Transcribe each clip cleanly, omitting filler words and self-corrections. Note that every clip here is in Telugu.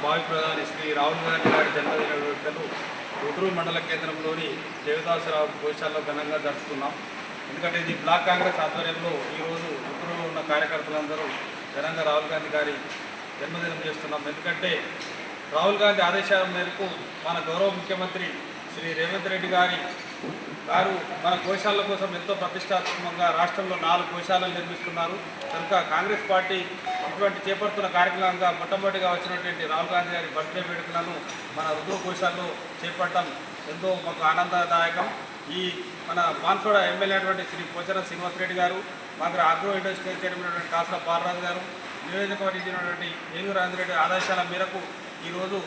భావి ప్రధాని శ్రీ రాహుల్ గాంధీ గారి జన్మదిన వేడుకలు రుద్రూ మండల కేంద్రంలోని దేవదాసరావు గోశాలలో ఘనంగా జరుపుతున్నాం. ఎందుకంటే ఇది బ్లాక్ కాంగ్రెస్ ఆధ్వర్యంలో ఈరోజు రుద్రూలో ఉన్న కార్యకర్తలందరూ ఘనంగా రాహుల్ గాంధీ గారి జన్మదినం చేస్తున్నాం. ఎందుకంటే రాహుల్ గాంధీ ఆదేశాల మేరకు మన గౌరవ ముఖ్యమంత్రి శ్రీ రేవంత్ రెడ్డి గారు మన గోశాల కోసం ఎంతో ప్రతిష్టాత్మకంగా రాష్ట్రంలో 4 గోశాలను నిర్మిస్తున్నారు. కనుక కాంగ్రెస్ పార్టీ ఇటువంటి చేపడుతున్న కార్యక్రమంగా మొట్టమొదటిగా వచ్చినటువంటి రాహుల్ గాంధీ గారి బర్త్డే వేడుకలను మన రుద్రూ గోశాలలో చేపట్టడం ఎంతో మాకు ఆనందదాయకం. ఈ మన బాన్సోడ ఎమ్మెల్యే అయినటువంటి శ్రీ పోచారం శ్రీనివాసరెడ్డి గారు, మాకు ఆగ్రో ఇండస్ట్రీ చైర్మన్ కాసుల పాలరాజు గారు, నియోజకవర్గం ఏలూరు రాజేంద్రెడ్డి ఆదేశాల మేరకు ఈరోజు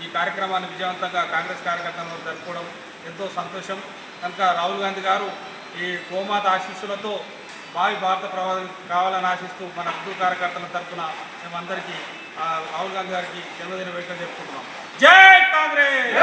ఈ కార్యక్రమాన్ని విజయవంతంగా కాంగ్రెస్ కార్యకర్తలను జరుపుకోవడం ఎంతో సంతోషం. కనుక రాహుల్ గాంధీ గారు ఈ గోమాత ఆశీస్సులతో భావి భారత ప్రవాదం కావాలని ఆశిస్తూ మన హిందూ కార్యకర్తల తరఫున మేమందరికీ రాహుల్ గాంధీ గారికి జన్మదిన వేడుకలు చెప్పుకుంటున్నాం. జై కాంగ్రెస్!